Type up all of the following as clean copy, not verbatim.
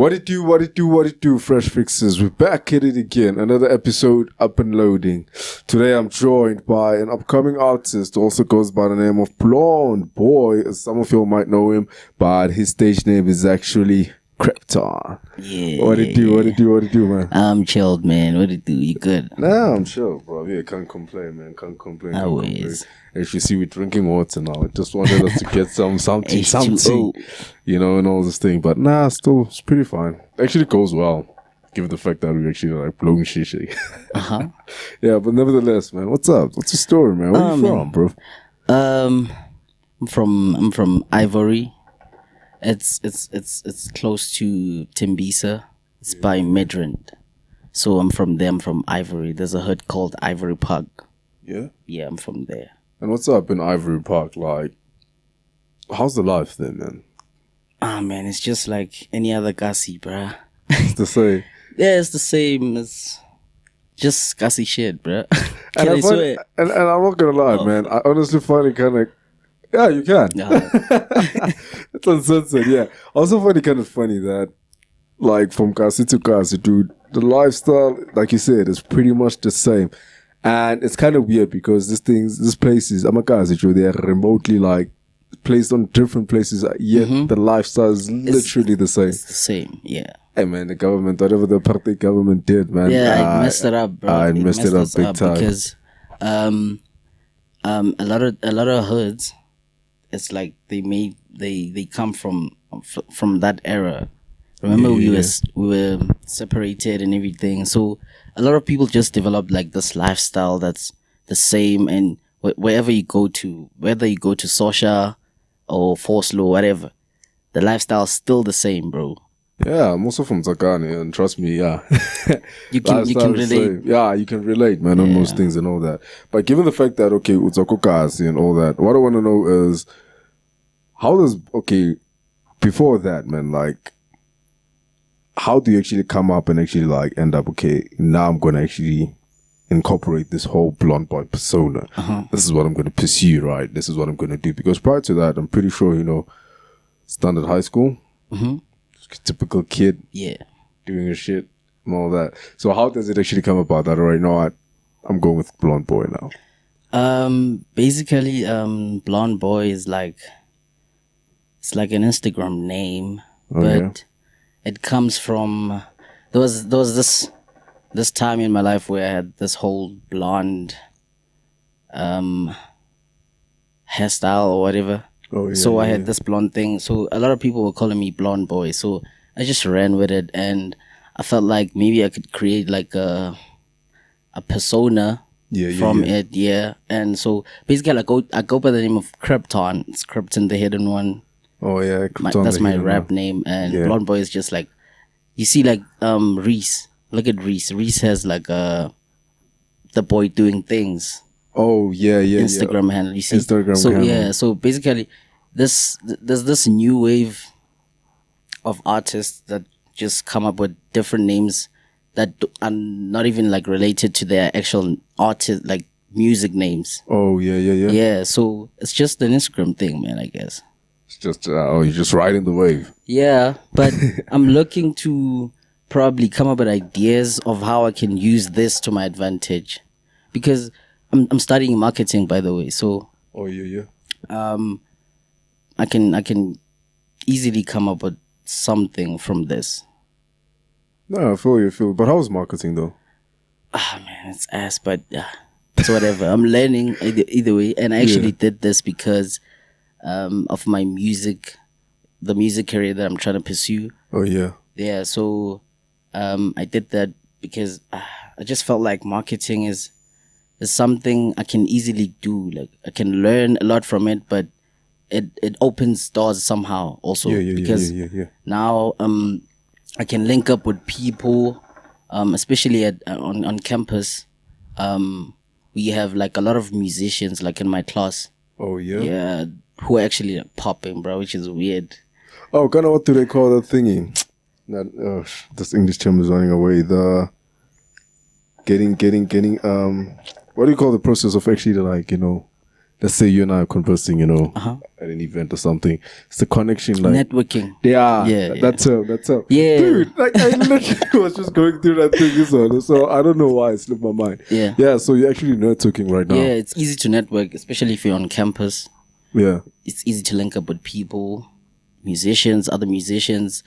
What it do, Fresh Fixers? We're back at it again. Another episode up and loading. Today I'm joined by an upcoming artist who also goes by the name of Blonde Boy. As some of you might know him, but his stage name is actually KRXPTON. Yeah. What it do, man? I'm chilled, man. What it do? You good? Nah, I'm chill, bro. Yeah, can't complain, man. Can't complain. Always. As you see, we're drinking water now. I just wanted us to get something, H2O. you know, and all this thing. But nah, still, it's pretty fine. Actually goes well, given the fact that we actually like blowing shishi. Uh-huh. Yeah, but nevertheless, man, what's up? What's the story, man? Where you from, bro? I'm from Ivory. It's close to Tembisa. It's by Midrand. So I'm from there. I'm from Ivory. There's a hood called Ivory Park. Yeah? Yeah, I'm from there. And what's up in Ivory Park? Like, how's the life there, man? Ah, man, it's just like any other gassy, bruh. It's the same. Yeah, it's the same. It's just gassy shit, bruh. And I'm not gonna lie, man. I honestly find it kind of... Yeah, you can. It's uncensored, yeah. I also find it kind of funny that, like, from Kasi to Kasi, dude, the lifestyle, like you said, is pretty much the same. And it's kind of weird because these places, Amakasi, they are remotely, like, placed on different places, yet the lifestyle is literally the same. It's the same, yeah. Hey, man, the government, whatever the apartheid government did, man. Yeah, it messed it up, bro. It messed it up big time. Because a lot of hoods, it's like they come from that era. Remember, we were separated and everything. So a lot of people just developed like this lifestyle that's the same. And wherever you go to, whether you go to Sosha or Forslow, whatever, the lifestyle's still the same, bro. Yeah, I'm also from Zakani, and trust me, yeah. you can relate. Yeah, you can relate, man, on most things and all that. But given the fact that, okay, Utsakokasi and all that, what I want to know is, before that, man, like, how do you actually come up and actually, like, end up, okay, now I'm going to actually incorporate this whole blonde boy persona. This is what I'm going to pursue, right? This is what I'm going to do. Because prior to that, I'm pretty sure, you know, standard high school, typical kid, doing your shit and all that. So how does it actually come about that? All right, no, I'm going with blonde boy now. Basically, blonde boy is like, it's like an Instagram name, but it comes from, there was this time in my life where I had this whole blonde hairstyle or whatever. I had this blonde thing. So a lot of people were calling me blonde boy. So I just ran with it, and I felt like maybe I could create like a persona from it. Yeah. And so basically I go by the name of KRXPTON. It's KRXPTON, the hidden one. Oh yeah, that's my rap name. And blonde boy is just like, you see, like Reese. Look at Reese. Reese has like the boy doing things. Oh yeah. Instagram handle. You see. Instagram so handle. Yeah. So basically, there's this new wave of artists that just come up with different names that are not even like related to their actual artist, like music names. Oh yeah. Yeah. So it's just an Instagram thing, man, I guess. It's just you're just riding the wave. Yeah, but I'm looking to probably come up with ideas of how I can use this to my advantage, because I'm studying marketing, by the way. So I can easily come up with something from this. No, I feel you. But how's marketing though? Man, it's ass, but it's whatever. I'm learning either way, and I actually did this because of my music, the music career that I'm trying to pursue. Oh yeah. Yeah, so I did that because I just felt like marketing is something I can easily do. Like, I can learn a lot from it, but it opens doors somehow also. Because now I can link up with people, especially on campus. We have like a lot of musicians, like in my class. Oh yeah. Yeah, who are actually like, popping, bro, which is weird. Oh, kind of, what do they call that thingy? This English term is running away. The getting. What do you call the process of actually, like, you know, let's say you and I are conversing, at an event or something. It's the connection, like networking. Yeah. That's up. Yeah. Dude, like I literally was just going through that thing, so I don't know why it slipped my mind. Yeah. So you're actually networking right now. Yeah, it's easy to network, especially if you're on campus. Yeah. It's easy to link up with people, musicians, other musicians,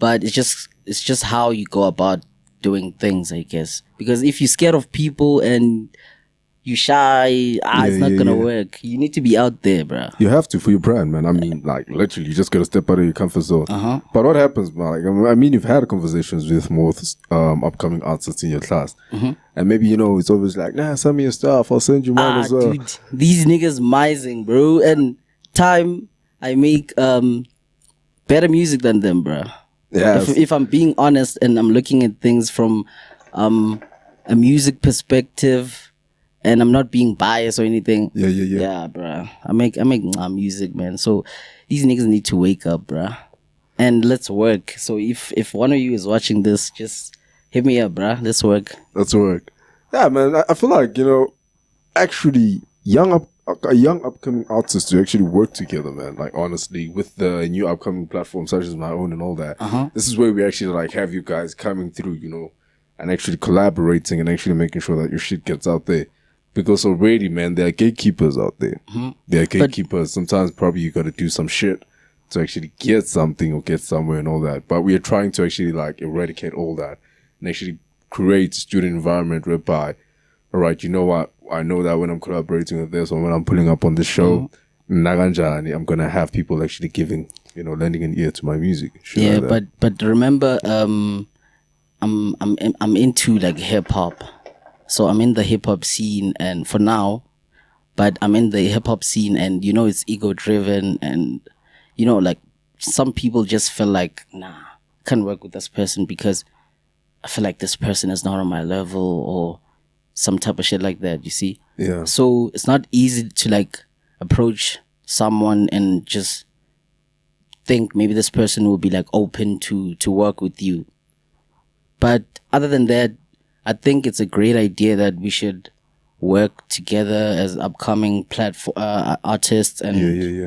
but it's just how you go about doing things, I guess. Because if you're scared of people and you shy, it's not gonna work. You need to be out there, bro. You have to for your brand, man. I mean, like literally, you just gotta step out of your comfort zone. But what happens, man? Like, I mean, you've had conversations with more upcoming artists in your class, and maybe it's always like, nah, send me your stuff. I'll send you mine as well. Dude, these niggas mising, bro. And time I make better music than them, bro. Yeah. If I'm being honest and I'm looking at things from a music perspective. And I'm not being biased or anything. Yeah. Yeah, bruh. I make music, man. So these niggas need to wake up, bruh. And let's work. So if one of you is watching this, just hit me up, bruh. Let's work. Let's work. Yeah, man. I feel like, actually young upcoming artists to actually work together, man. Like honestly, with the new upcoming platforms such as my own and all that. This is where we actually like have you guys coming through, and actually collaborating and actually making sure that your shit gets out there. Because already, man, there are gatekeepers out there. There are gatekeepers. Sometimes probably you got to do some shit to actually get something or get somewhere and all that. But we are trying to actually like eradicate all that and actually create a student environment whereby, all right, you know what? I know that when I'm collaborating with this or when I'm pulling up on this show, Naganjani, I'm going to have people actually giving, lending an ear to my music. Yeah, like but remember, I'm into like hip hop. So I'm in the hip hop scene, and for now, but I'm in the hip hop scene, and it's ego driven, and like some people just feel like, nah, I can't work with this person because I feel like this person is not on my level or some type of shit like that. You see? Yeah. So it's not easy to like approach someone and just think maybe this person will be like open to work with you. But other than that, I think it's a great idea that we should work together as upcoming artists, and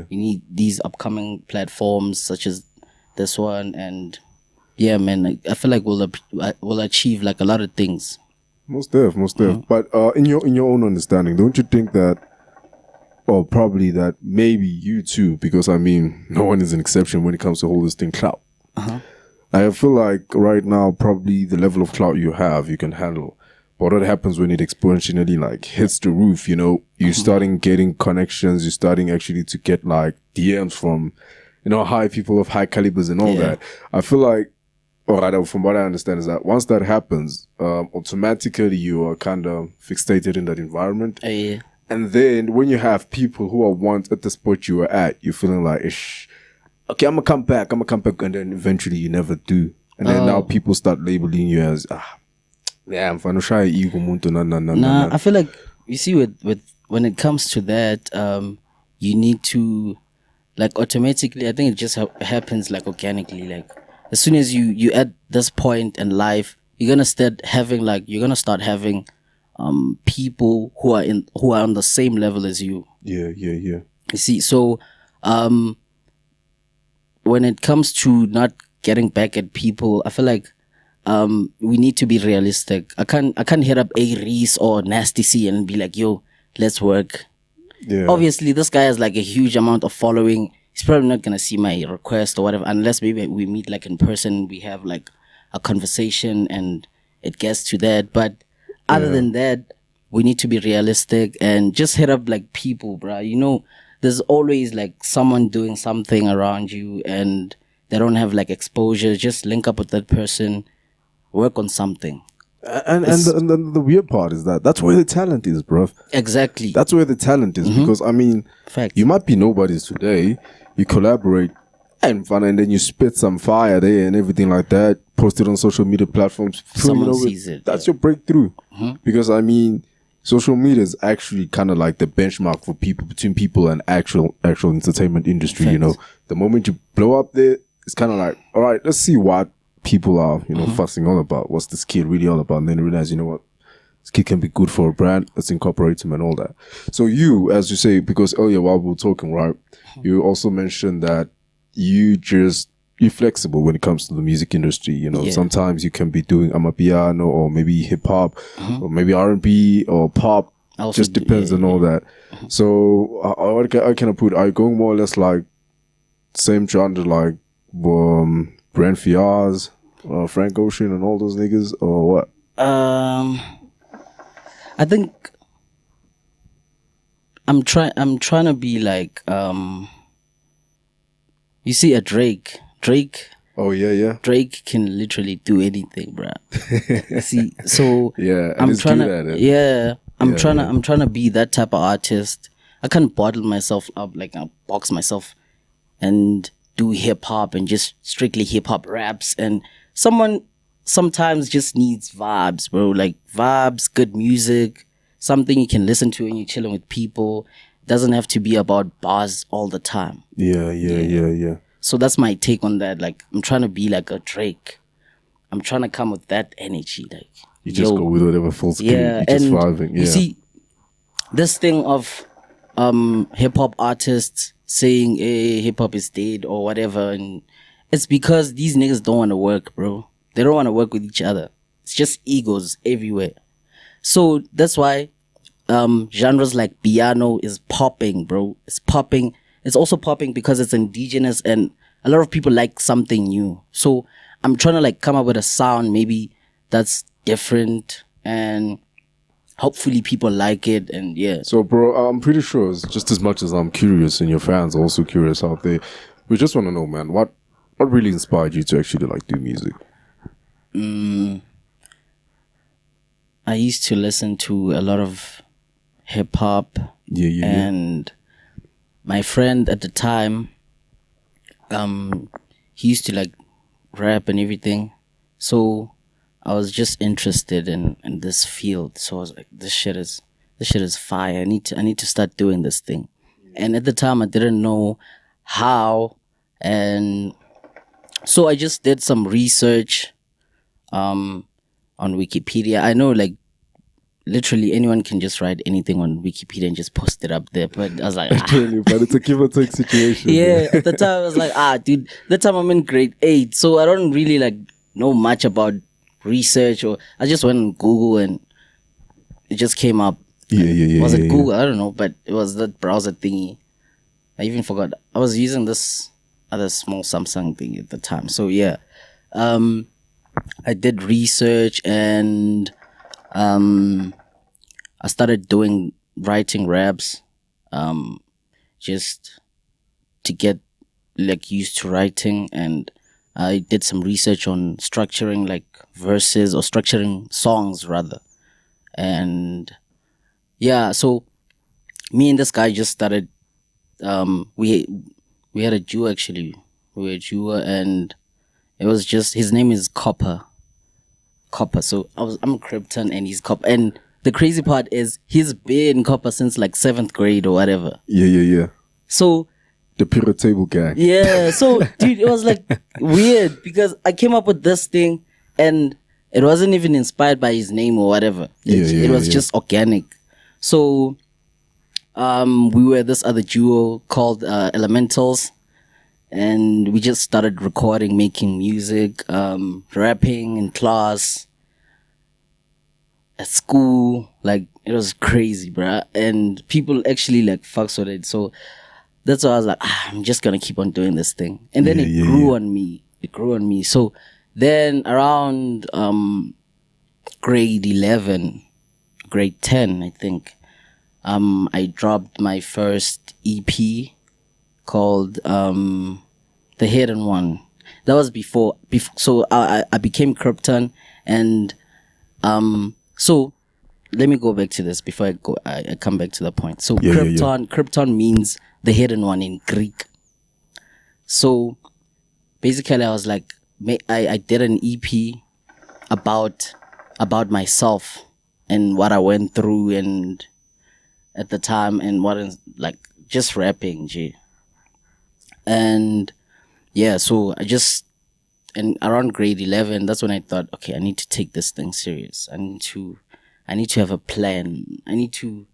we need these upcoming platforms such as this one, and yeah, man, I feel like we'll achieve like a lot of things. Most def. But in your own understanding, don't you think that, or probably that maybe you too, because I mean, no one is an exception when it comes to all this thing clout. I feel like right now, probably the level of clout you have, you can handle. But what happens when it exponentially like hits the roof, you're starting getting connections, you're starting actually to get like DMs from, high people of high calibers and all that. I feel like, or rather from what I understand is that once that happens, automatically you are kind of fixated in that environment. And then when you have people who are once at the spot you were at, you're feeling like, okay, I'm gonna come back, and then eventually you never do. And then now people start labeling you as, I'm fine, shy ego muntu, nah. I feel like, you see, with when it comes to that, you need to, like, automatically, I think it just happens like organically. Like, as soon as you at this point in life, you're gonna start having people who are on the same level as you. Yeah. You see, so when it comes to not getting back at people, I feel like we need to be realistic. I can't hit up A Reese or Nasty C and be like, yo, let's work. Yeah. Obviously, this guy has like a huge amount of following. He's probably not gonna see my request or whatever, unless maybe we meet like in person, we have like a conversation and it gets to that. But other than that, we need to be realistic and just hit up like people, bruh. There's always like someone doing something around you and they don't have like exposure. Just link up with that person, work on something. And the weird part is that's where the talent is, bro. Exactly. That's where the talent is. Because I mean, Fact. You might be nobodies today. You collaborate and then you spit some fire there and everything like that. Post it on social media platforms. Someone sees it. That's your breakthrough. Because I mean, social media is actually kind of like the benchmark for people, between people and actual entertainment industry. Fact. The moment you blow up there, it's kind of like, all right, let's see what people are, fussing all about. What's this kid really all about? And then realize, this kid can be good for a brand. Let's incorporate him and all that. So you, as you say, because earlier while we were talking, right, you also mentioned that you're flexible when it comes to the music industry. You know, sometimes you can be doing amapiano or maybe hip hop or maybe R&B or pop. Just depends on all that. So I kind of put, are you going more or less like same genre like Brent Fiaz, Frank Ocean and all those niggas, or what? I think I'm trying to be like you see a Drake. Oh yeah. Drake can literally do anything, bro. See, so yeah, I'm trying to I'm trying to be that type of artist. I can't bottle myself up, like I box myself and do hip hop and just strictly hip hop raps. And someone sometimes just needs vibes, bro. Like vibes, good music, something you can listen to when you're chilling with people. Doesn't have to be about bars all the time. Yeah. So that's my take on that. Like I'm trying to be like a Drake. I'm trying to come with that energy. Like you just go with whatever feels good. You're just vibing. Yeah. You see, this thing of hip hop artists saying hip hop is dead or whatever, and it's because these niggas don't want to work, bro. They don't want to work with each other. It's just egos everywhere. So that's why genres like piano is popping, bro. It's popping. It's also popping because it's indigenous and a lot of people like something new. So I'm trying to like come up with a sound maybe that's different and hopefully people like it. And yeah. So bro, I'm pretty sure it's just as much as I'm curious and your fans are also curious out there. We just want to know, man, what really inspired you to actually like do music? I used to listen to a lot of hip hop. And my friend at the time, he used to like rap and everything. So I was just interested in this field. So I was like, this shit is fire. I need to start doing this thing. And at the time I didn't know how, and so I just did some research on Wikipedia. I know like literally anyone can just write anything on Wikipedia and just post it up there. But I was like, but it's a give or take situation. Yeah, at the time I was like, dude, that time I'm in grade 8. So I don't really like know much about research, or I just went on Google and it just came up. Was it Google? I don't know, but it was that browser thingy. I even forgot. I was using this other small Samsung thing at the time. So yeah, I did research and I started writing raps, just to get like used to writing, and I did some research on structuring like verses or structuring songs rather. And yeah, so me and this guy just started, we had a duo actually. We were a duo and it was just, his name is Copper. So I'm Krypton and he's Copper. And the crazy part is he's been Copper since like 7th grade or whatever. Yeah. So the period table guy. Yeah. So dude, it was like weird because I came up with this thing and it wasn't even inspired by his name or whatever. It was just organic. So we were this other duo called Elementals, and we just started recording, making music, rapping in class, at school. Like it was crazy, bruh. And people actually like fucks with it. So that's why I was like, I'm just gonna keep on doing this thing. And then it grew on me. It grew on me. So then around grade 11, grade 10, I think, I dropped my first EP called The Hidden One. That was before so I became Krypton, and so let me go back to this before I come back to the point. So Krypton means the hidden one in Greek. So basically I was like, I did an EP about myself and what I went through and at the time, and what is like just rapping, G. And yeah, so and around grade 11, that's when I thought, okay, I need to take this thing serious. I need to I need to have a plan. I need to,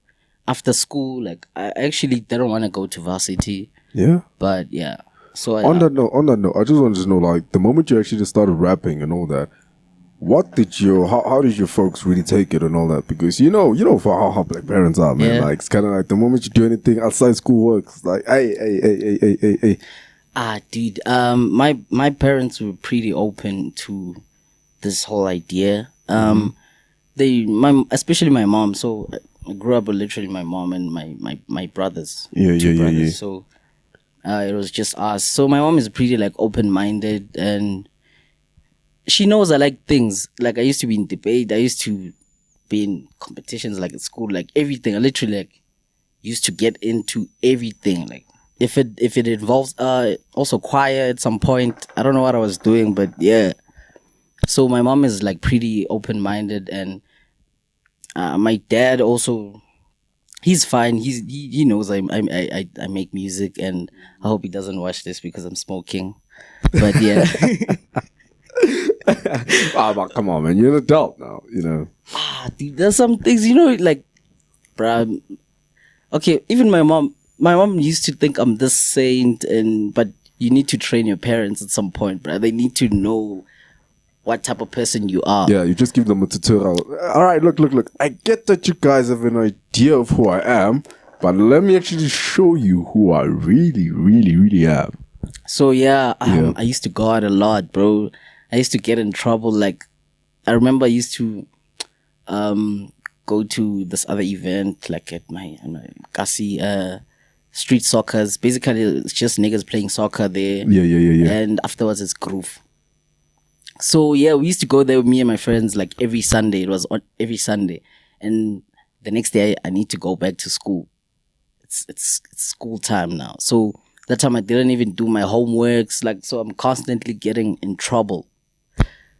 after school, like, I actually didn't want to go to varsity. Yeah. But yeah. So on that note, I just wanted to know, like, the moment you actually started rapping and all that, how did your folks really take it and all that? Because you know for how black parents are, man. Yeah. Like, it's kind of like the moment you do anything outside school work, it's like, hey. Dude, my parents were pretty open to this whole idea. Especially my mom. So I grew up with literally my mom and my brothers. Two brothers. Yeah. So it was just us. So my mom is pretty like open-minded, and she knows I like things. Like, I used to be in debate. I used to be in competitions, like at school, like everything. I literally like used to get into everything. Like, if it involves also choir at some point. I don't know what I was doing, but yeah. So my mom is like pretty open-minded, and my dad also, he's fine. He knows I make music, and I hope he doesn't watch this because I'm smoking. But yeah. But come on, man. You're an adult now, you know. Dude, there's some things, like, bruh. Okay, even my mom used to think I'm this saint, but you need to train your parents at some point, bruh. They need to know what type of person you are. Yeah, you just give them a tutorial. All right, look. I get that you guys have an idea of who I am, but let me actually show you who I really, really, really am. So yeah, I used to go out a lot, bro. I used to get in trouble. Like, I remember I used to go to this other event, like at my Kasi street soccers. Basically, it's just niggas playing soccer there. Yeah. And afterwards, it's groove. So yeah, we used to go there with me and my friends like every Sunday. It was on every Sunday, and the next day I need to go back to school. It's school time now. So that time I didn't even do my homeworks. Like, so I'm constantly getting in trouble.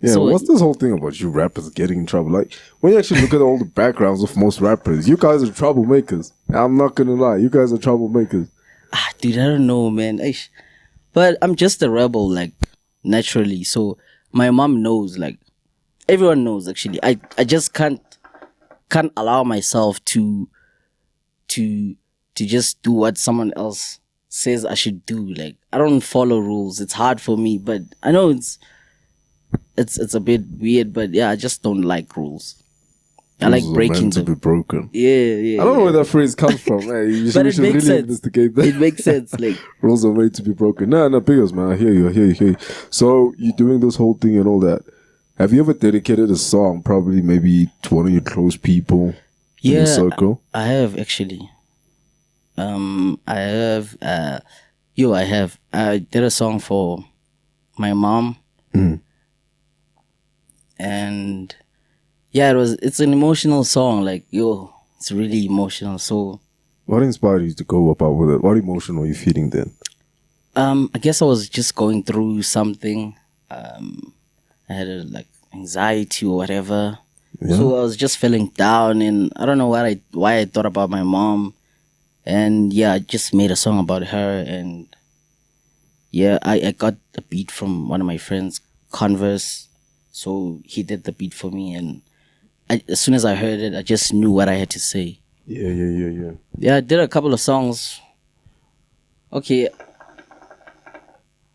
Yeah, so what's this whole thing about you rappers getting in trouble? Like, when you actually look at all the backgrounds of most rappers, you guys are troublemakers. I'm not gonna lie, you guys are troublemakers. Dude, I don't know, man. But I'm just a rebel, like, naturally. So my mom knows, like, everyone knows, actually. I just can't allow myself to just do what someone else says I should do. Like, I don't follow rules. It's hard for me, but I know it's a bit weird, but yeah, I just don't like rules. I like breaking them. To be broken. Yeah. I don't know where that phrase comes from. Hey, But it makes really sense. investigate that. It makes sense. Like, rules are made to be broken. No, because, man, I hear you. So you're doing this whole thing and all that. Have you ever dedicated a song, probably maybe to one of your close people in your circle? I have, actually. I have. I did a song for my mom. And yeah, it's an emotional song. Like, it's really emotional. So what inspired you to go about with it? What emotion were you feeling then? I guess I was just going through something. I had anxiety or whatever. Yeah. So I was just feeling down, and I don't know why I thought about my mom. And yeah, I just made a song about her. And yeah, I got the beat from one of my friends, Converse. So he did the beat for me, and as soon as I heard it, I just knew what I had to say. Yeah. Yeah, I did a couple of songs. Okay.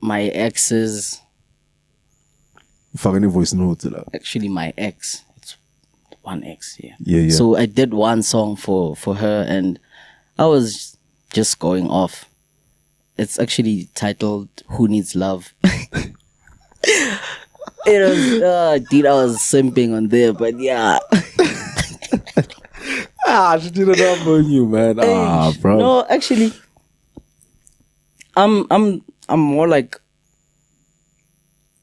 My ex's. Voice note. Actually, my ex. It's one ex, yeah. Yeah. So I did one song for her, and I was just going off. It's actually titled "Who Needs Love." It was, dude, I was simping on there, but yeah. She did a number on you, man. Bro. No, actually, I'm more like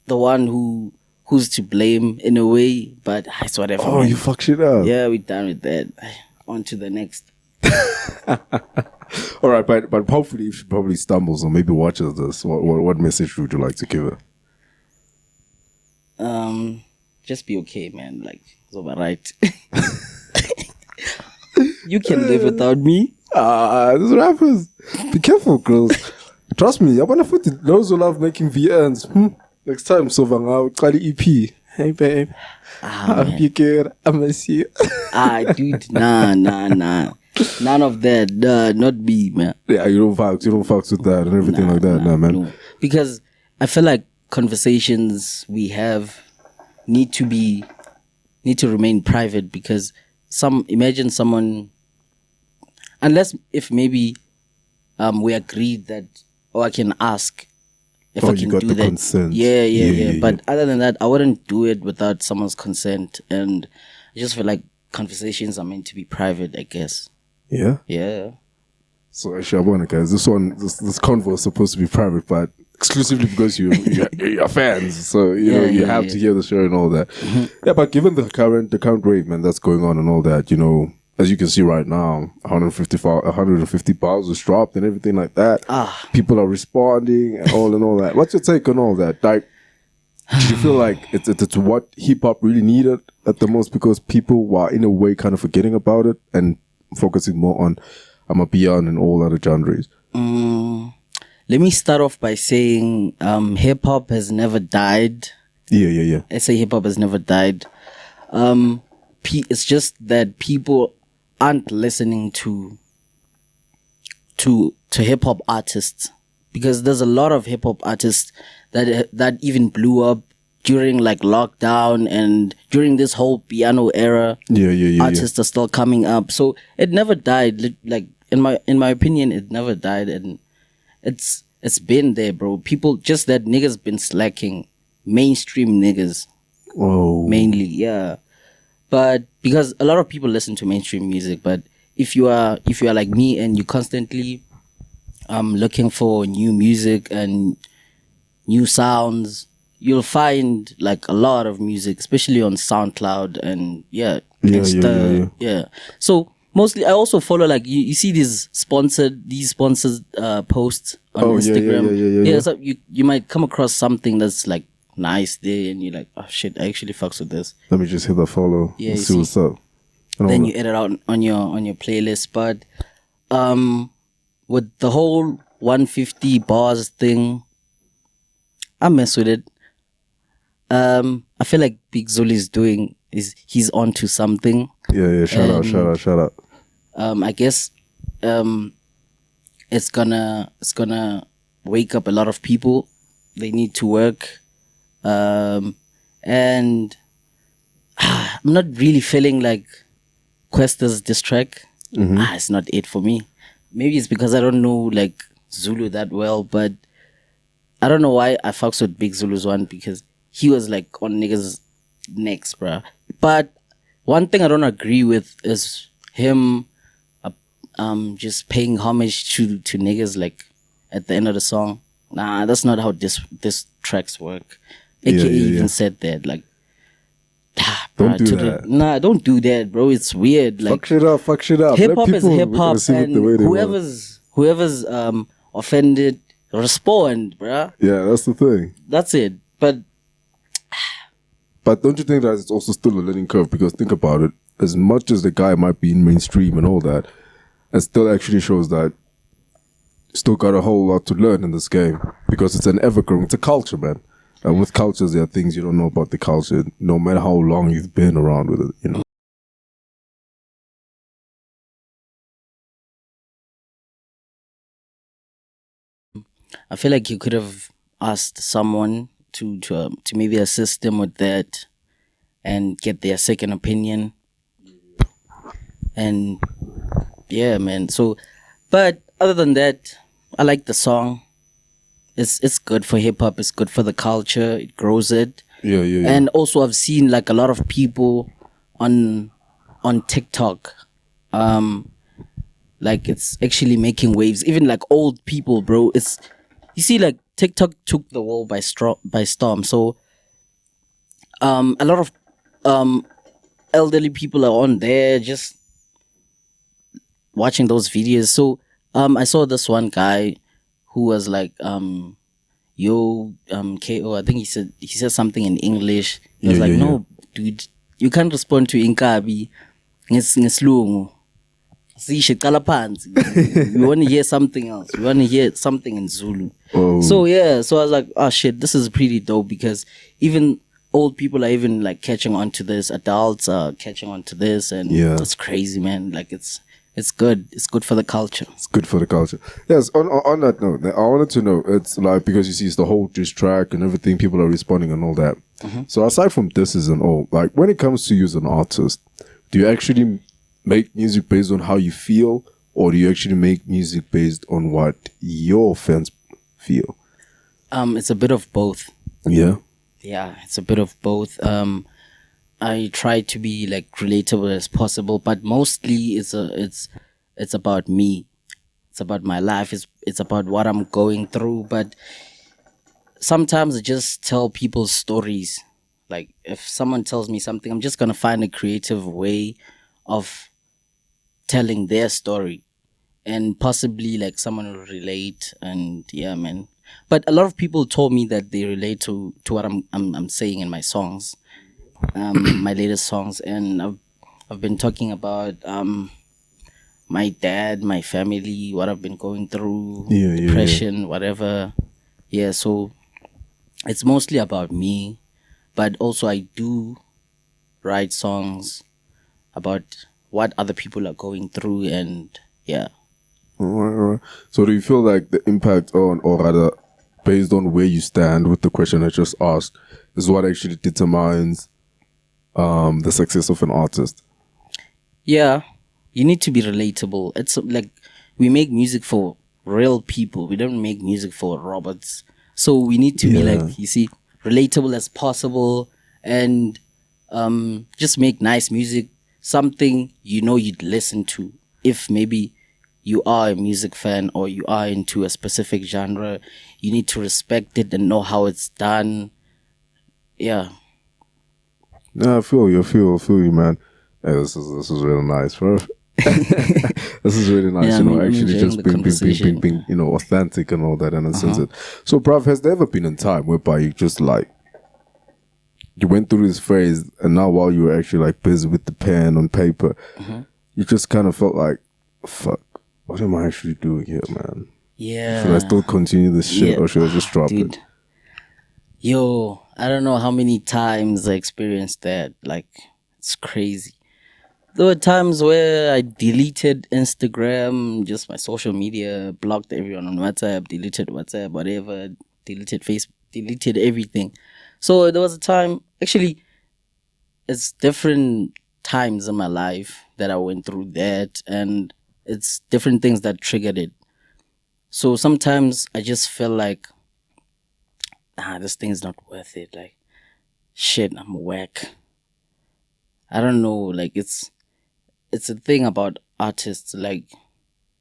the one who's to blame in a way, but it's whatever. Oh, man. You fuck shit up. Yeah, we're done with that. On to the next. All right, but hopefully if she probably stumbles or maybe watches this, what message would you like to give her? Just be okay, man. Like, it's all right. You can live without me. These rappers. Be careful, girls. Trust me, I want to put those who love making VNs. Next time, so I'll call EP. Hey babe, hope you good. I miss you. Dude, nah. None of that. Not me, man. Yeah, you don't fucks with that and everything like that, nah, man. No. Because I feel like conversations we have need to remain private, because imagine someone, unless if maybe we agreed that, or I can ask if I can you got do the that. consent. Yeah. But other than that, I wouldn't do it without someone's consent. And I just feel like conversations are meant to be private, I guess. Yeah? Yeah. So actually, I wonder, guys, this convo is supposed to be private, but exclusively because you're fans. So, you have to hear the show and all that. Mm-hmm. Yeah, but given the current wave, man, that's going on and all that, as you can see right now, 150 bars was dropped and everything like that. People are responding and all that. What's your take on all that? Like, do you feel like it's what hip hop really needed at the most, because people were in a way kind of forgetting about it and focusing more on beyond and all other genres? Let me start off by saying hip hop has never died. Yeah. I say hip hop has never died. It's just that people aren't listening to hip hop artists, because there's a lot of hip hop artists that even blew up during like lockdown and during this whole piano era. Yeah. Artists are still coming up, so it never died. Like in my opinion, it never died, and it's been there, bro. People, just that niggas been slacking, mainstream niggas. Oh, mainly, yeah. But because a lot of people listen to mainstream music, but if you are like me and you constantly looking for new music and new sounds, you'll find like a lot of music, especially on SoundCloud and Insta. Yeah. So mostly I also follow, like, you see these sponsored posts on Instagram. Yeah. So you might come across something that's like nice there, and you're like, oh shit, I actually fucks with this. Let me just hit the follow. Yeah, and see what's up. Then you edit out on your playlist. But with the whole 150 bars thing, I mess with it. I feel like Big Zulu he's onto something. Yeah. Shout out. I guess it's gonna wake up a lot of people. They need to work. And I'm not really feeling like Questa's diss track. It's not it for me. Maybe it's because I don't know like Zulu that well, but I don't know why I fucks with Big Zulu's one, because he was like on niggas' necks, bruh. But one thing I don't agree with is him just paying homage to niggas like at the end of the song. Nah, that's not how this tracks work. AKA even said that, like, don't do that. Nah, don't do that, bro. It's weird. Like, fuck shit up. Hip hop is hip hop, and whoever's offended, respond, bruh. Yeah, that's the thing. That's it. But don't you think that it's also still a learning curve? Because think about it. As much as the guy might be in mainstream and all that, it still actually shows that still got a whole lot to learn in this game, because it's an ever-growing, it's a culture, man. And with cultures, there are things you don't know about the culture, no matter how long you've been around with it, you know. I feel like you could have asked someone to maybe assist them with that and get their second opinion. And yeah, man. So, but other than that, I like the song. It's good for hip hop. It's good for the culture. It grows it. Yeah. And also, I've seen like a lot of people on TikTok, like it's actually making waves. Even like old people, bro. You see, like TikTok took the world by storm. So, a lot of elderly people are on there just watching those videos. So, I saw this one guy who was like, KO, I think he said something in English. He was no, dude, you can't respond to Inkabi. Ngesilungu. We want to hear something else. We want to hear something in Zulu. Oh. So I was like, oh shit, this is pretty dope, because even old people are even like catching on to this. Adults are catching on to this, and Yeah. it's crazy, man. Like it's good. It's good for the culture. It's good for the culture. Yes. On that note, I wanted to know. It's like because you see, it's the whole diss track and everything. People are responding and all that. So aside from disses and all, like when it comes to you as an artist, do you actually make music based on how you feel, or do you actually make music based on what your fans feel? It's a bit of both. Yeah. Yeah, it's a bit of both. I try to be like relatable as possible, but mostly it's about me. It's about my life. It's about what I'm going through. But sometimes I just tell people stories. Like if someone tells me something, I'm just gonna find a creative way of telling their story, and possibly like someone will relate. And yeah, man. But a lot of people told me that they relate to what I'm saying in my songs, my latest songs, and I've been talking about my dad, my family, what I've been going through, depression, whatever. Yeah, so it's mostly about me, but also I do write songs about what other people are going through, and yeah. All right. So do you feel like the impact on, or rather, based on where you stand with the question I just asked, is what actually determines the success of an artist? Yeah, you need to be relatable. It's like we make music for real people. We don't make music for robots. So we need to be like, you see, relatable as possible, and just make nice music, something you'd listen to. If maybe you are a music fan or you are into a specific genre, you need to respect it and know how it's done. Yeah. Yeah, I feel you, man. Hey, this is really nice, bro. This is really nice, Yeah, I'm actually enjoying just the being, conversation. authentic and all that in a sense. So, bruv, has there ever been a time whereby you just like, you went through this phase and now while you were actually like busy with the pen on paper, you just kind of felt like, fuck, what am I actually doing here, man? Yeah. Should I still continue this shit or should I just drop Dude. it? Yo, I don't know how many times I experienced that. Like, it's crazy. There were times where I deleted Instagram, just my social media, blocked everyone on WhatsApp, deleted WhatsApp, whatever, deleted Facebook, deleted everything. So there was a time, actually, it's different times in my life that I went through that, and it's different things that triggered it. So sometimes I just feel like, this thing's not worth it. Like, shit, I'm whack. I don't know. Like, it's a thing about artists. Like,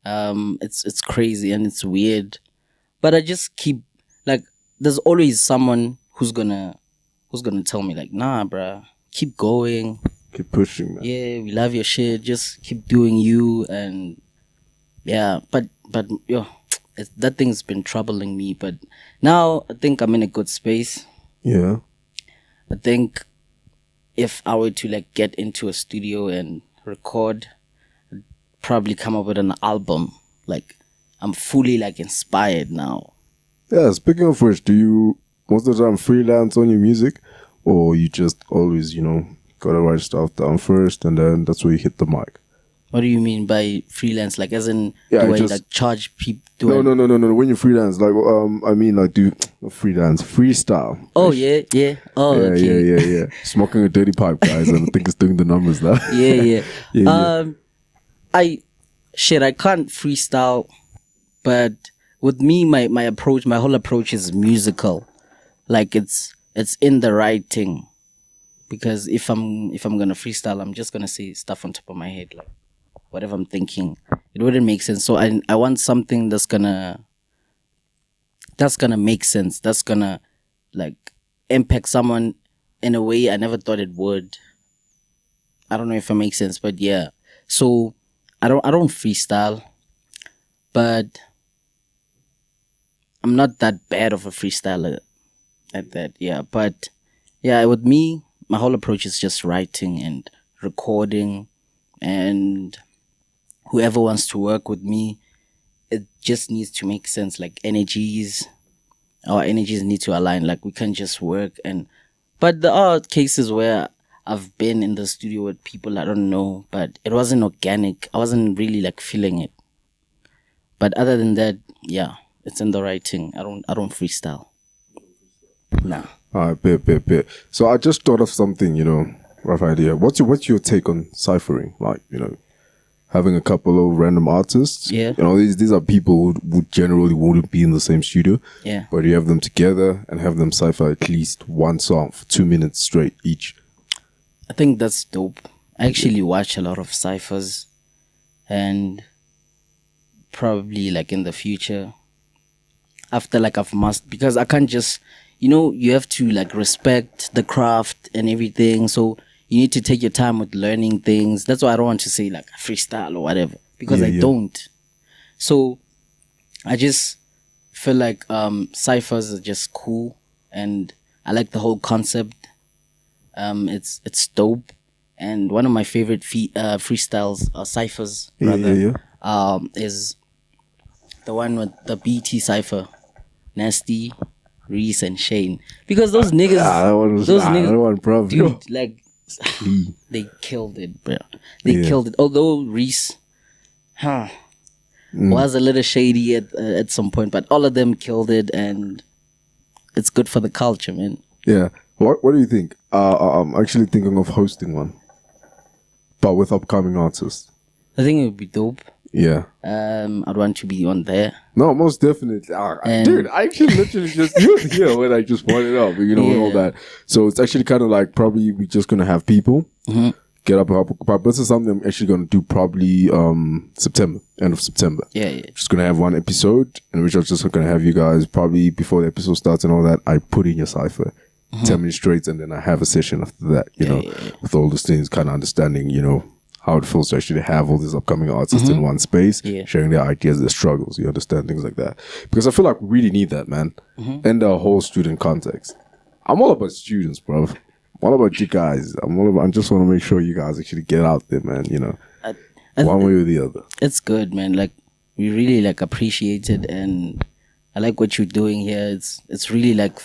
it's crazy and it's weird. But I just keep, like, there's always someone who's gonna tell me like, nah, bruh, keep going. Keep pushing, man. Yeah, we love your shit. Just keep doing you. And yeah, but yo, that thing's been troubling me. But now I think I'm in a good space. Yeah. I think if I were to like get into a studio and record, I'd probably come up with an album. Like, I'm fully like inspired now. Yeah, speaking of which, do you most of the time freelance on your music, or you just always, gotta write stuff down first and then that's where you hit the mic? What do you mean by freelance? Like, as in, Yeah, do I just- like charge people? No. When you freelance, like, I mean, like, do freelance freestyle? Oh yeah. Oh, Yeah, okay. yeah. Smoking a dirty pipe, guys, and I think it's doing the numbers now. Yeah. Yeah. I can't freestyle, but with me, my approach, my whole approach is musical. Like, it's in the writing, because if I'm gonna freestyle, I'm just gonna say stuff on top of my head, like whatever I'm thinking. It wouldn't make sense. So I want something that's gonna make sense. That's gonna like impact someone in a way I never thought it would. I don't know if it makes sense, but yeah. So I don't freestyle, but I'm not that bad of a freestyler at that. Yeah, but yeah, with me, my whole approach is just writing and recording, and whoever wants to work with me, it just needs to make sense. Like, our energies need to align. Like, we can't just work and But there are cases where I've been in the studio with people I don't know, but it wasn't organic. I wasn't really like feeling it. But other than that, yeah, it's in the writing. I don't freestyle. Nah. All right, bit. So I just thought of something, rough idea. What's your take on ciphering? Like, having a couple of random artists. Yeah. These are people who generally wouldn't be in the same studio. Yeah. But you have them together and have them cipher at least one song for 2 minutes straight each. I think that's dope. I actually watch a lot of ciphers, and probably like in the future, after like I've mastered, because I can't just, you have to like respect the craft and everything. So you need to take your time with learning things. That's why I don't want to say like freestyle or whatever, because I don't. So I just feel like ciphers are just cool, and I like the whole concept. It's dope, and one of my favorite freestyles or ciphers is the one with the BT cipher, Nasty, Reese, and Shane, because those niggas, dude, like they killed it, bro. They killed it. Although Reese, was a little shady at some point, but all of them killed it, and it's good for the culture, man. Yeah. What do you think? I'm actually thinking of hosting one, but with upcoming artists. I think it would be dope. Yeah. I'd want to be on there. No, most definitely. Dude, I actually literally just, you were here when I just brought it up, and all that. So it's actually kind of like probably we're just going to have people get up. But this is something I'm actually going to do probably September, end of September. Yeah. Just going to have one episode in which I'm just going to have you guys probably before the episode starts and all that. I put in your cipher. 10 minutes straight, and then I have a session after that, with all these things, kind of understanding, how it feels to actually have all these upcoming artists in one space, sharing their ideas, their struggles, you understand, things like that. Because I feel like we really need that, man, in the whole student context. I'm all about students, bro. I'm all about you guys. I just want to make sure you guys actually get out there, man, one way or the other. It's good, man. Like, we really, like, appreciate it, and I like what you're doing here. It's really, like,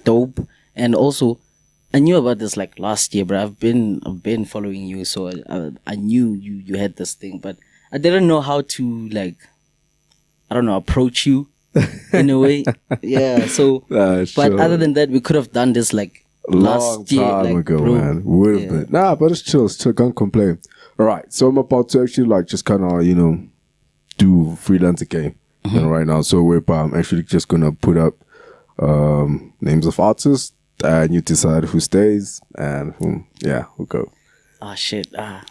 dope. And also, I knew about this like last year, bro. I've been following you, so I knew you had this thing, but I didn't know how to like, I don't know, approach you in a way. Yeah. So, but other than that, we could have done this like last year, long time ago, bro. Man. Would have been. Nah, but it's chill. Can't complain. All right, so I'm about to actually like just kind of do freelance again right now. So I'm actually just gonna put up names of artists. And you decide who stays and who, who go. Oh shit!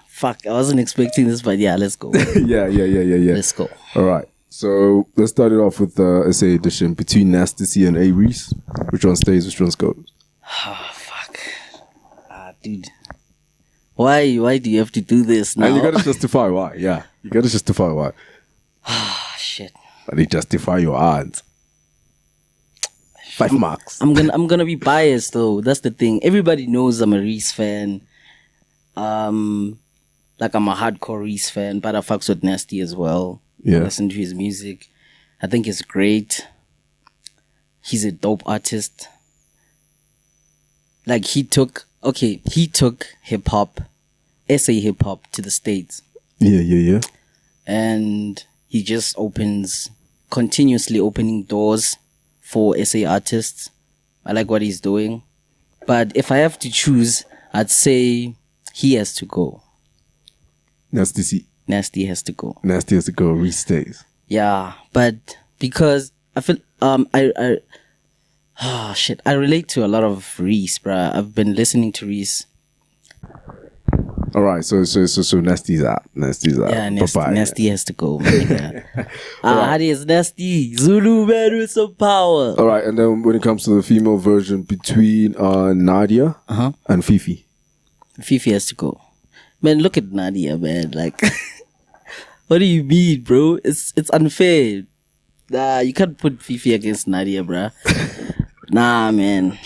Fuck! I wasn't expecting this, but yeah, let's go. yeah. Let's go. All right. So let's start it off with the essay edition between Nasty C and A Reese. Which one stays? Which one goes? Oh fuck! Dude, why do you have to do this now? And you gotta justify why. Yeah, you gotta justify why. Ah shit! And you justify your odds. 5 marks. I'm gonna be biased though. That's the thing. Everybody knows I'm a Reese fan. Like I'm a hardcore Reese fan, but I fucks with Nasty as well. Yeah. I listen to his music. I think he's great. He's a dope artist. Like he took hip hop, SA hip hop to the States. Yeah. And he just continuously opening doors for SA artists. I like what he's doing. But if I have to choose, I'd say he has to go. Nasty has to go. Nasty has to go. Reese stays. Yeah, but because I feel I relate to a lot of Reese, bruh. I've been listening to Reese. All right, so Nasty's out. Yeah, Nasty has to go. Hadi is Nasty. Zulu man with some power. All right, and then when it comes to the female version between Nadia and Fifi. Fifi has to go. Man, look at Nadia, man. Like, what do you mean, bro? It's unfair. Nah, you can't put Fifi against Nadia, bruh. Nah, man.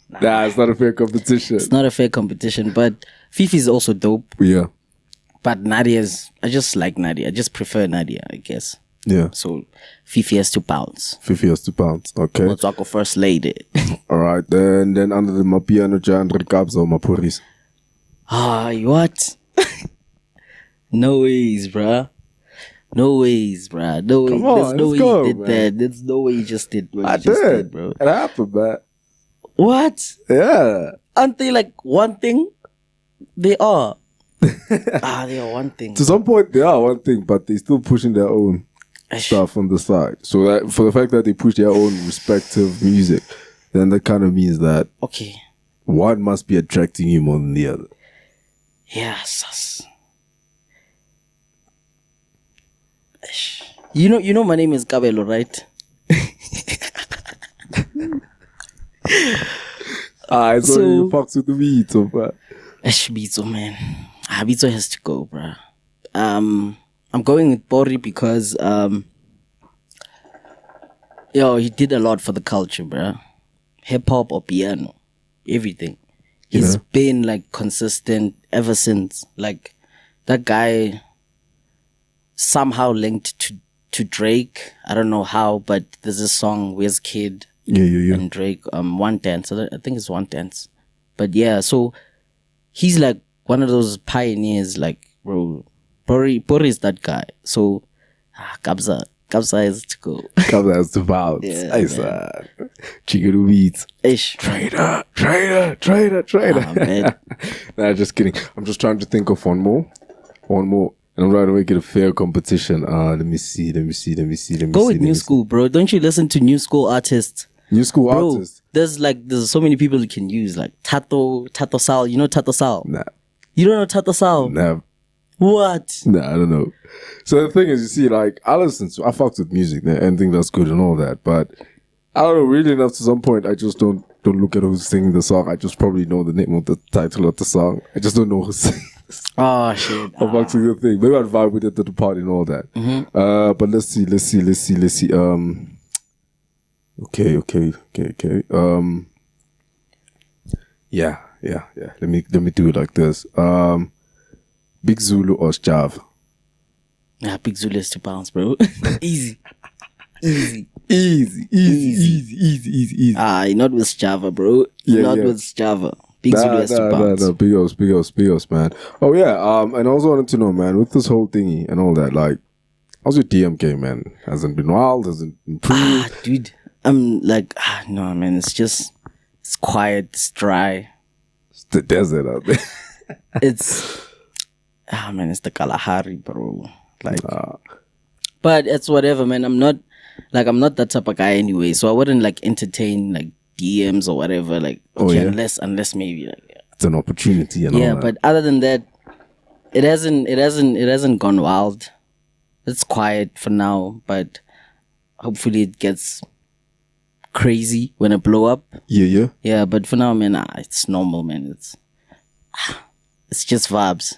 Nah, it's not a fair competition. It's not a fair competition, but Fifi's also dope. Yeah. But I just like Nadia. I just prefer Nadia, I guess. Yeah. So Fifi has to bounce. Fifi has to bounce. Okay. Motswako first lady. All right. Then under the Mapiano Jan Rekabs or Mapuris. What? No ways, bruh. No ways, bruh. No way. Come on, There's no let's way go, you did man. that. There's no way you just did what I you just did, bro. It happened, man. What? Yeah. Aren't they like one thing? They are. They are one thing. To some point, they are one thing, but they're still pushing their own stuff on the side. So that for the fact that they push their own respective music, then that kind of means that Okay. one must be attracting you more than the other. Yes. You know my name is Kabelo, right? Alright, so So- you fucks with the beat, so far. Bitso, man. Bitso has to go, bruh. I'm going with Bori because he did a lot for the culture, bruh. Hip hop or piano, everything. He's Yeah. been like consistent ever since. Like that guy somehow linked to Drake. I don't know how, but there's this song Wizkid Yeah. and Drake, One Dance. I think it's One Dance. But yeah, so he's like one of those pioneers, like, bro. Bori is that guy. So Kabza is to go. Kabza has to bounce. Yeah, I man. said, chicken beats. Ish. Traitor. Man. Nah, just kidding. I'm just trying to think of one more. And I'm trying to make it a fair competition. Let me see. Go with new school, bro. Don't you listen to new school artists? New school Bro, artists. there's so many people you can use, like Tato Sal. You know Tato Sal? Nah. You don't know Tato Sal? Nah. What? Nah, I don't know. So the thing is, you see, like, I fucked with music and think that's good and all that, but I don't know, really enough to some point, I just don't look at who's singing the song. I just probably know the name of the title of the song. I just don't know who's singing. Oh shit. I fucked with the thing. Maybe I'd vibe with it at the party and all that. But let's see. Okay. Yeah. Let me do it like this. Big Zulu or Jav? Big Zulu has to bounce, bro. Easy. Easy. Not with Java, bro. Not with Java. Big Zulu has to bounce. No, big ups, man. Oh yeah, and I also wanted to know, man, with this whole thingy and all that, like, how's your DM game, man? Hasn't been wild, hasn't improved. Dude, I'm like, no, man, it's quiet, it's dry. It's the desert out there. It's, man, it's the Kalahari, bro. Like, but it's whatever, man. I'm not that type of guy anyway, so I wouldn't like entertain like DMs or whatever, like, okay, unless maybe like, it's an opportunity and all that. but other than that, it hasn't gone wild. It's quiet for now, but hopefully it gets crazy when I blow up. Yeah, but for now, man, it's normal, man. It's just vibes.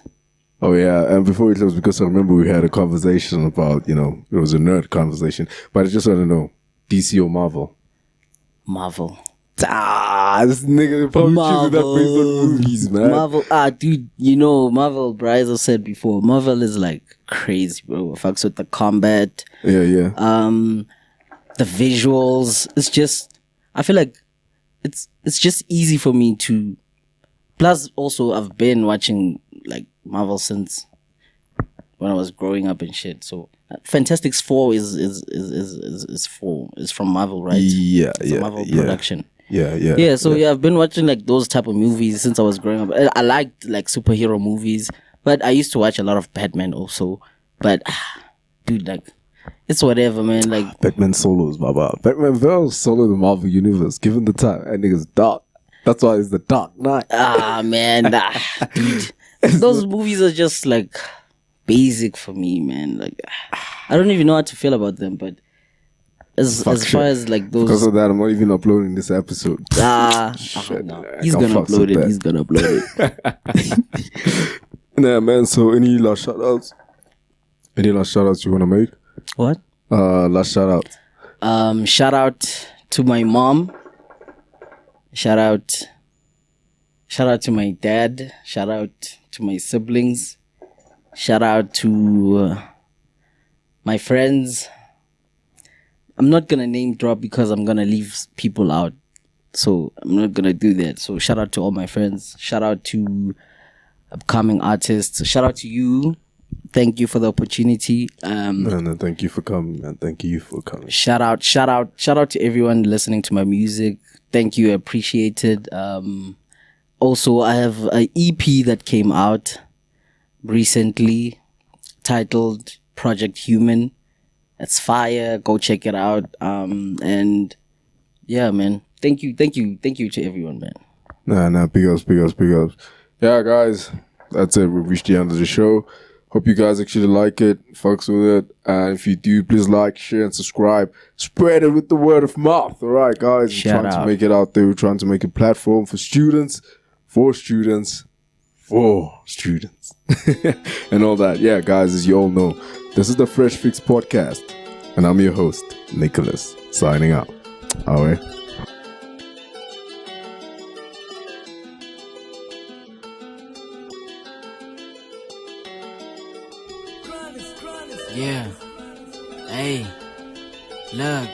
Oh yeah, and before we close, because I remember we had a conversation about, it was a nerd conversation, but I just want to know, DC or Marvel? Marvel. This nigga probably choosing that based on movies, man. Marvel, dude, Marvel, bro, as I said before, Marvel is like crazy, bro. Fucks with the combat. Yeah. The visuals. It's just, I feel like it's just easy for me to. Plus, also, I've been watching like Marvel since when I was growing up and shit. So, Fantastic Four is from Marvel, right? Yeah, it's a Marvel production. Yeah. So I've been watching like those type of movies since I was growing up. I liked like superhero movies, but I used to watch a lot of Batman also. But dude, like, it's whatever, man. Like, Batman solos, baba. Batman will solo the Marvel universe. Given the time, that nigga's dark. That's why it's the Dark Knight. Man, dude, those movies are just like basic for me, man. Like, I don't even know how to feel about them, but. As far as like those, because of that, I'm not even uploading this episode. No. He's gonna upload it. Nah, man. So, any last shout outs? Any last shout outs you wanna make? What? Last shout out. Shout out to my mom. Shout out to my dad. Shout out to my siblings. Shout out to my friends. I'm not gonna name drop because I'm gonna leave people out. So I'm not gonna do that. So shout out to all my friends. Shout out to upcoming artists. Shout out to you. Thank you for the opportunity. And thank you for coming, man. Thank you for coming. Shout out to everyone listening to my music. Thank you, appreciated. Also, I have an EP that came out recently titled Project Human. It's fire. Go check it out. And yeah, man. Thank you to everyone, man. Nah, big ups. Yeah, guys, that's it. We've reached the end of the show. Hope you guys actually like it, fucks with it. And if you do, please like, share, and subscribe. Spread it with the word of mouth. All right, guys. We're trying to make it out there. We're trying to make a platform for students, for students, and all that. Yeah, guys, as you all know, this is the Fresh Fix Podcast. And I'm your host, Nicholas, signing out. All right. Yeah. Hey. Look.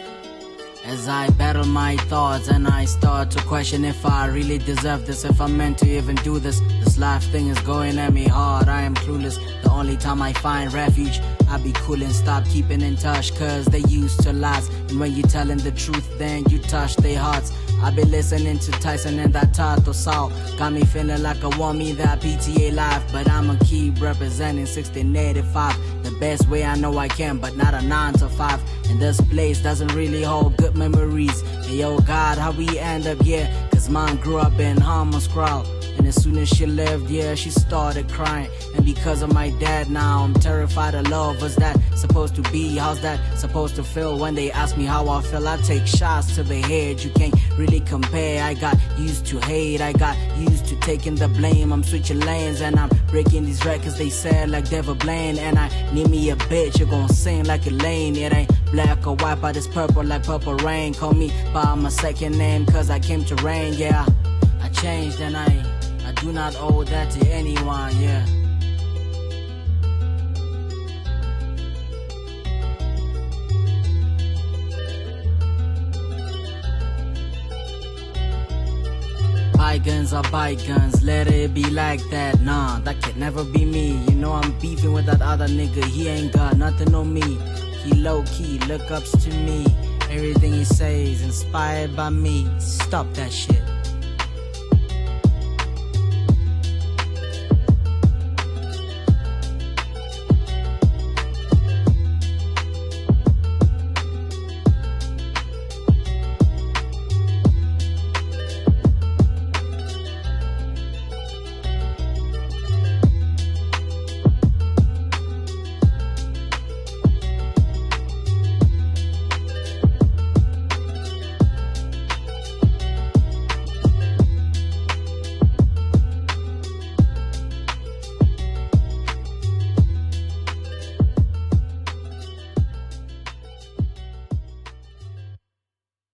As I battle my thoughts and I start to question if I really deserve this, if I'm meant to even do this. This life thing is going at me hard, I am clueless. The only time I find refuge, I be cool and stop keeping in touch, cause they used to lies. And when you telling the truth, then you touch their hearts. I be listening to Tyson and that Tato Sal. Got me feeling like I want me that PTA life, but I'ma keep representing 1685 the best way I know I can, but not a 9 to 5. And this place doesn't really hold good memories. Hey yo God, how we end up here? Cause mom grew up in Hammerscroll, and as soon as she left, yeah, she started crying. And because of my dad now, I'm terrified of love. What's that supposed to be? How's that supposed to feel? When they ask me how I feel, I take shots to the head. You can't really compare. I got used to hate, I got used to taking the blame. I'm switching lanes and I'm breaking these records, they said like Devil Blaine. And I need me a bitch, you're gonna sing like Elaine. It ain't black or white, but it's purple like purple rain. Call me by my second name, cause I came to reign. Yeah, I changed and I do not owe that to anyone, yeah. Bygones are bygones, let it be like that. Nah, that could never be me. You know I'm beefing with that other nigga, he ain't got nothing on me. He low-key look ups to me. Everything he says inspired by me. Stop that shit.